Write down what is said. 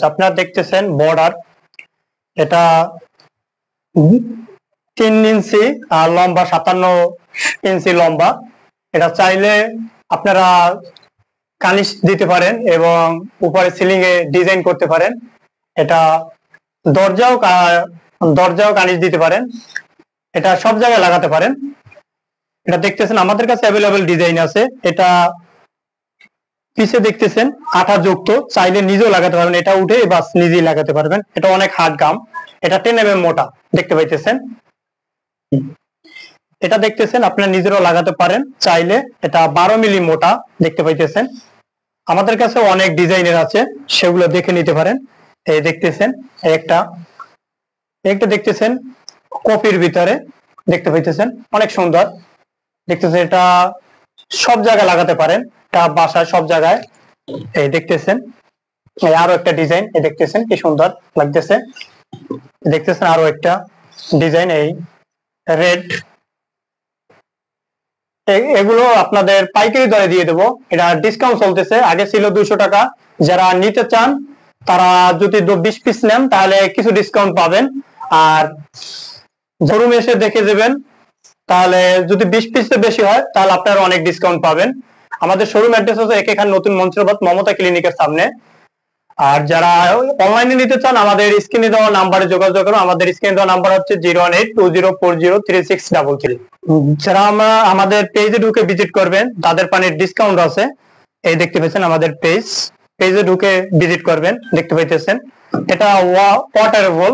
আপনারা দেখতেছেন বর্ডার, এটা 3 ইঞ্চি আর লম্বা 57 ইঞ্চি লম্বা। এটা চাইলে আপনারা কানিশ দিতে পারেন এবং উপরে সিলিং এ ডিজাইন করতে পারেন। এটা দরজাও কানিশ দিতে পারেন, এটা সব জায়গায় লাগাতে পারেন। এটা দেখতেছেন আমাদের কাছে অ্যাভেলেবেল ডিজাইন আছে। এটা পিছে দেখতেছেন আঠা যুক্ত, চাইলে নিজেও লাগাতে পারবেন, এটা উঠে বাস নিজেই লাগাতে পারবেন। এটা অনেক হার্ড গাম, এটা 10 mm মোটা দেখতে পাইতেছেন। এটা দেখতেছেন আপনারা নিজেরাও লাগাতে পারেন চাইলে, এটা 12 মিলি মোটা দেখতে পাইতেছেন। আমাদের কাছে অনেক ডিজাইনের আছে, সেগুলো দেখে নিতে পারেন। এই দেখতেছেন একটা দেখতেছেন কপির ভিতরে দেখতে পাইতেছেন, অনেক সুন্দর দেখতেছেন। এটা সব জায়গায় লাগাতে পারেন, এটা বাসায় সব জায়গায়। এই দেখতেছেন এই আরো একটা ডিজাইন, এই দেখতেছেন কি সুন্দর লাগতেছে। দেখতেছেন আরো একটা ডিজাইন, এই রেড। এগুলো আপনাদের পাইকারি দরে দিয়ে দেবো, এটা ডিসকাউন্ট চলতেছে। আগে ছিল 200 টাকা, যারা নিতে চান তারা যদি 20 পিস নেন তাহলে কিছু ডিসকাউন্ট পাবেন। আর শোরুমে এসে দেখে যাবেন, তাহলে যদি 20 পিসের বেশি হয় তাহলে আপনারা অনেক ডিসকাউন্ট পাবেন। আমাদের শোরুম অ্যাড্রেস হচ্ছে এখানে নতুন মঞ্চরবাদ মমতা ক্লিনিকের সামনে। আর যারা অনলাইনে নিতে চান আমাদের স্ক্রিনে দেওয়া নাম্বারে যোগাযোগ করুন। আমাদের স্ক্রিনে দেওয়া নাম্বার হচ্ছে 01820403633। যারা আমাদের পেজে ঢুকে ভিজিট করবেন তাদের পানির ডিসকাউন্ট আছে। এই দেখতে পাচ্ছেন আমাদের পেজে ঢুকে ভিজিট করবেন, দেখতে পাইতেছেন। এটা ওয়াটারেবল,